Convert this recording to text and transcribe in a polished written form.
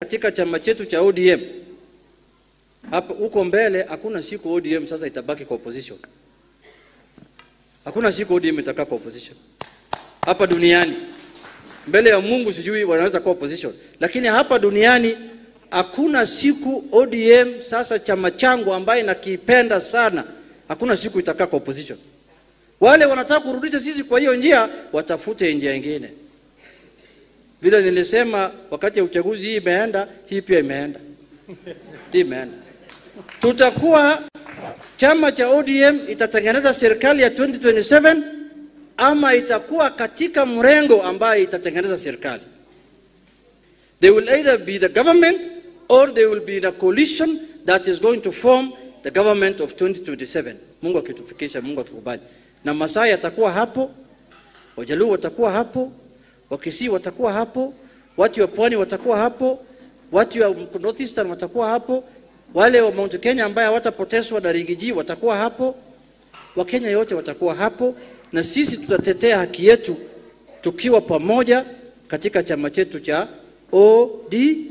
Katika chama chetu cha ODM hapa huko mbele hakuna siku ODM sasa itabaki kwa opposition. Hakuna siku ODM itakaa kwa opposition. Hapa duniani mbele ya Mungu sijui wanaweza kuwa opposition, lakini hapa duniani hakuna siku ODM sasa chama changu ambaye nakipenda sana, hakuna siku itakaa kwa opposition. Wale wanataka kurudisha sisi kwa hiyo njia watafute njia nyingine. Vile nilisema wakati ya uchaguzi hii imeenda, hii pia imeenda. Imeenda. Tutakuwa chama cha ODM itatengeneza serikali ya 2027 ama itakuwa katika mrengo ambaye itatengeneza serikali. They will either be the government or they will be in a coalition that is going to form the government of 2027. Mungu akitufikisha, Mungu akikubali. Na Masai atakuwa hapo, Wajaluo watakuwa hapo, Wakisii watakuwa hapo, watu wa Pwani watakuwa hapo, watu wa Northeastern watakuwa hapo, wale wa Mount Kenya ambaye hawatapotezwa na Rigiji watakuwa hapo, Wakenya yote watakuwa hapo, na sisi tutatetea haki yetu tukiwa pamoja katika chama chetu cha ODM.